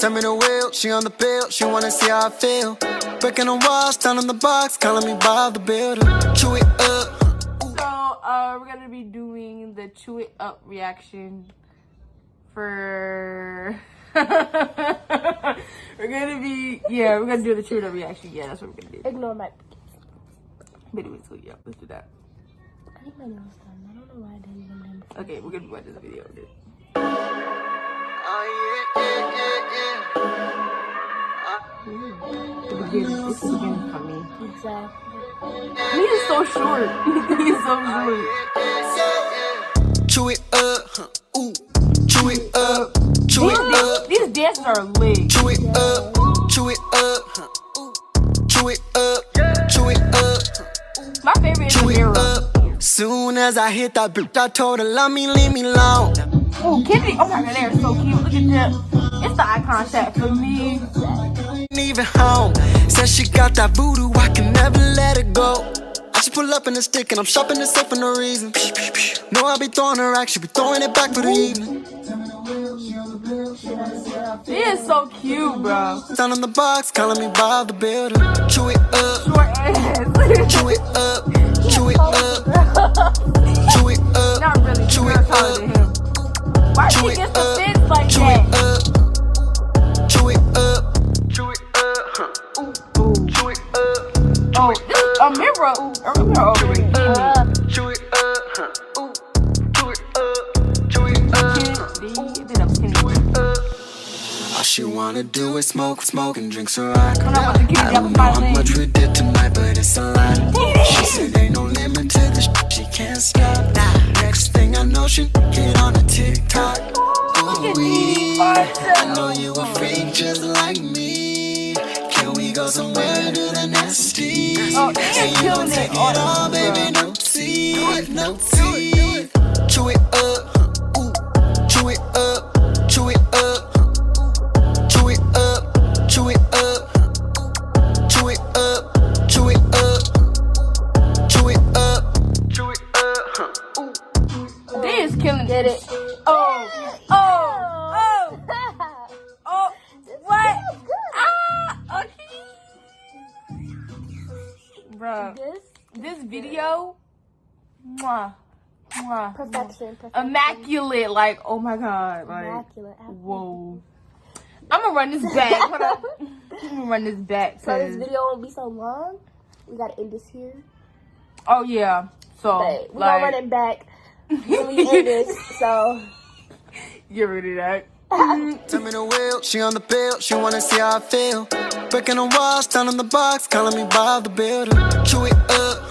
Tell me the wheel, she on the bill, she wanna see how I feel. Breaking the walls, down in the box, calling me Bob the Builder. Chew it up. So, we're gonna be doing the Chew It Up reaction for... we're gonna do the Chew It Up reaction. Yeah, that's what we're gonna do. Ignore my... Anyway, so yeah, let's do that. I think my nose done. I don't know why I didn't even remember. Okay, we're gonna watch this video. Oh, This is beginning for me. Exactly. He is so short. He's so short. Chew it up, ooh. Chew it up, chew it up. These dances are lit. Chew it up, chew it up, chew it up, chew it up. My favorite is the mirror. Soon as I hit that bitch, I told her, love me, leave me alone. Oh, Kennedy. Oh my god, they're so cute. Look at that. It's the icon shot for me. Even home, said she got that voodoo, I can never let it go. I just pull up in the stick and I'm shopping the set for no reason. No, I be throwing her rack, she be throwing it back for the evening. She is so cute, bro. Down in the box, calling me Bob the Builder. Chew it up, Short ass. chew it up, chew it up, chew it up, Not really. chew You're it taller up, than him. Why chew she it gets the up, fits like chew that? it up, chew it up, chew it up, chew it up. Oh, this is a mirror. A mirror over here. Chew it up, chew it up, chew it up. All she wanna do is smoke and drink so rock. I don't know how much we did tonight, but it's a lot. She said ain't no limit to the she can't stop. Next thing I know, she hit on a TikTok. Ooh, I know you a freak just like me. Can we go somewhere and do the nasty? Oh, And you gon' take it all, baby, no teeth, no teeth. Chew it up, ooh, chew it up, chew it up. Chew it up, chew it up, chew it up, chew it up, chew it up, chew it up. They is killing Get it? Oh, what? Ah, okay. Bruh, this video, mwah, mwah, Perfection. immaculate. Like, oh my god, like, Immaculate. whoa. I'm gonna run this back. Hold up. I'm gonna run this back. So this video won't be so long. We gotta end this here. Oh yeah. So But we're gonna run it back when we end this. So get rid of that. Tell me the wheel, she on the bill, she wanna see how I feel. Breaking the walls, down in the box, calling me Bob the Builder. Chew it up,